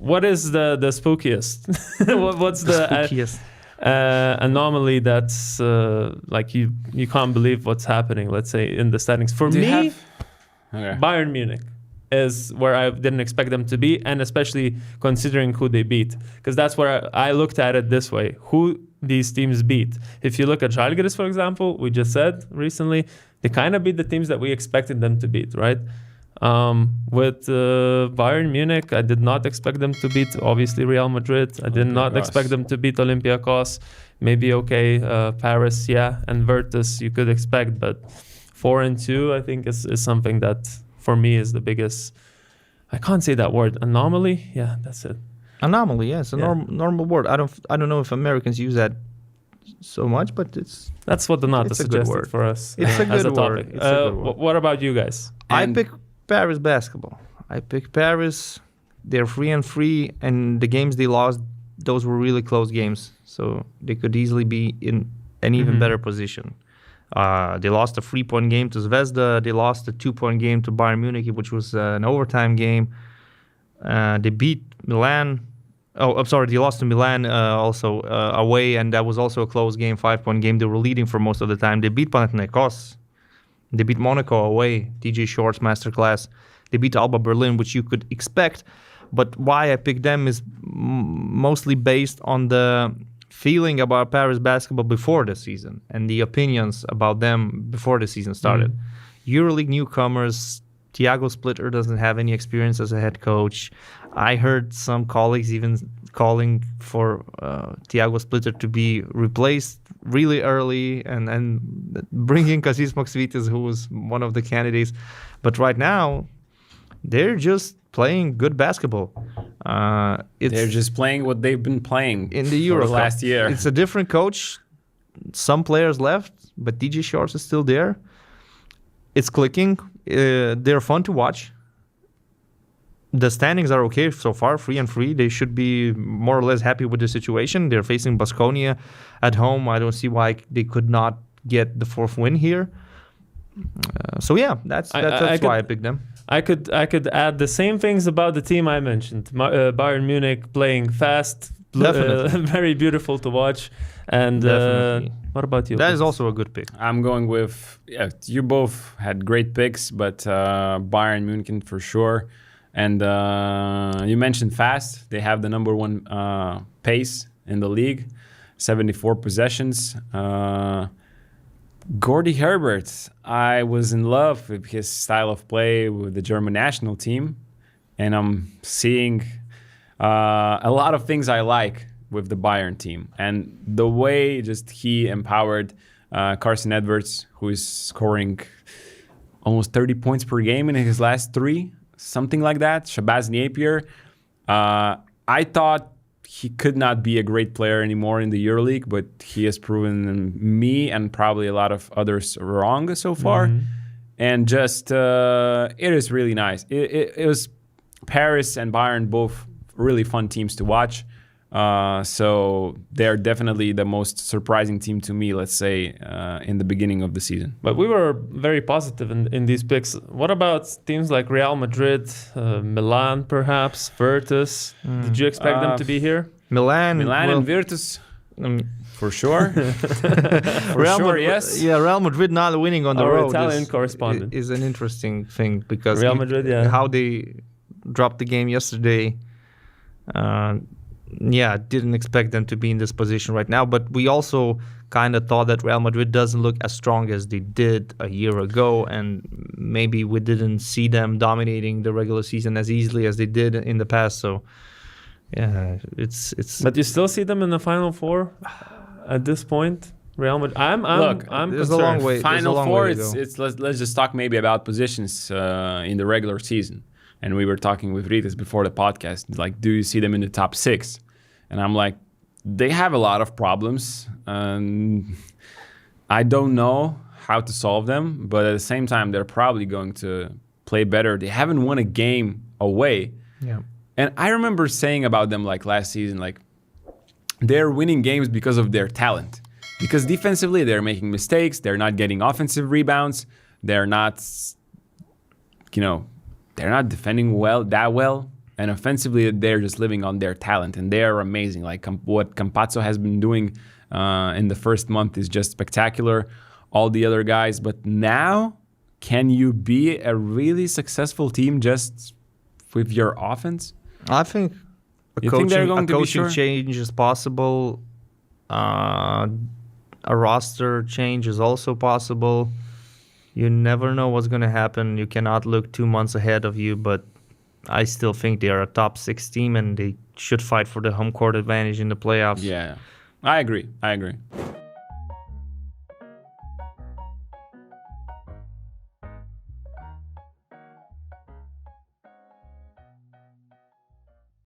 what is the spookiest? What's the spookiest anomaly that's like you can't believe what's happening, let's say, in the standings? For me, Bayern Munich is where I didn't expect them to be, and especially considering who they beat. Because that's where I looked at it this way. Who these teams beat. If you look at Žalgiris, for example, we just said recently, they kind of beat the teams that we expected them to beat, right? With Bayern Munich, I did not expect them to beat, obviously, Real Madrid. I did not expect them to beat Olympiacos. Maybe, Paris, and Virtus you could expect, but 4-2, I think, is something that, for me, is the biggest, I can't say that word, anomaly? Yeah, that's it. Anomaly, yes, normal word. I don't know if Americans use that so much, but that's what the Nata suggested for us. It's a as good a topic. word. What about you guys? I pick Paris basketball. I pick Paris. They're 3-3, and the games they lost, those were really close games, so they could easily be in an even better position. They lost a 3-point game to Zvezda. They lost a 2-point game to Bayern Munich, which was an overtime game. They beat Milan. They lost to Milan also away, and that was also a close game, 5-point game. They were leading for most of the time. They beat Panathinaikos. They beat Monaco away, TJ Short's masterclass. They beat Alba Berlin, which you could expect. But why I picked them is mostly based on the feeling about Paris basketball before the season and the opinions about them before the season started. EuroLeague newcomers, Thiago Splitter doesn't have any experience as a head coach. I heard some colleagues even calling for Thiago Splitter to be replaced really early and bringing Kazis Maksvitis, who was one of the candidates. But right now, they're just playing good basketball. They're just playing what they've been playing in the Euro last year. It's a different coach. Some players left, but TJ Shorts is still there. It's clicking. They're fun to watch. The standings are okay so far, 3-3. They should be more or less happy with the situation. They're facing Baskonia at home. I don't see why they could not get the 4th win here. That's why I picked them. I could add the same things about the team I mentioned. Bayern Munich playing fast, very beautiful to watch. And what about you? That is also a good pick. I'm going with, you both had great picks, but Bayern Munich for sure. And you mentioned fast. They have the number 1 pace in the league, 74 possessions. Gordy Herbert, I was in love with his style of play with the German national team. And I'm seeing a lot of things I like with the Bayern team. And the way just he empowered Carson Edwards, who is scoring almost 30 points per game in his last 3, something like that. Shabazz Napier. I thought he could not be a great player anymore in the EuroLeague, but he has proven me and probably a lot of others wrong so far. And just, it is really nice. It was Paris and Bayern, both really fun teams to watch. So they're definitely the most surprising team to me, let's say, in the beginning of the season. But we were very positive in these picks. What about teams like Real Madrid, Milan, perhaps, Virtus? Did you expect them to be here? Milan and Virtus, for sure. Yes. Yeah, Real Madrid not winning on the road. Italian correspondent is an interesting thing because Real Madrid, how they dropped the game yesterday. Didn't expect them to be in this position right now. But we also kind of thought that Real Madrid doesn't look as strong as they did a year ago. And maybe we didn't see them dominating the regular season as easily as they did in the past. So, it's. But you still see them in the Final Four at this point? Real Madrid. I'm there's concerned. a long way. Final Four, let's just talk maybe about positions in the regular season. And we were talking with Ritas before the podcast, like, do you see them in the top 6? And I'm like, they have a lot of problems. I don't know how to solve them, but at the same time, they're probably going to play better. They haven't won a game away. Yeah. And I remember saying about them, like, last season, like, they're winning games because of their talent. Because defensively, they're making mistakes. They're not getting offensive rebounds. They're not, they're not defending that well. And offensively, they're just living on their talent, and they are amazing. Like what Campazzo has been doing in the first month is just spectacular. All the other guys. But now, can you be a really successful team just with your offense? I think a coaching change is possible. A roster change is also possible. You never know what's going to happen. You cannot look 2 months ahead of you, but I still think they are a top 6 team and they should fight for the home court advantage in the playoffs. Yeah, I agree.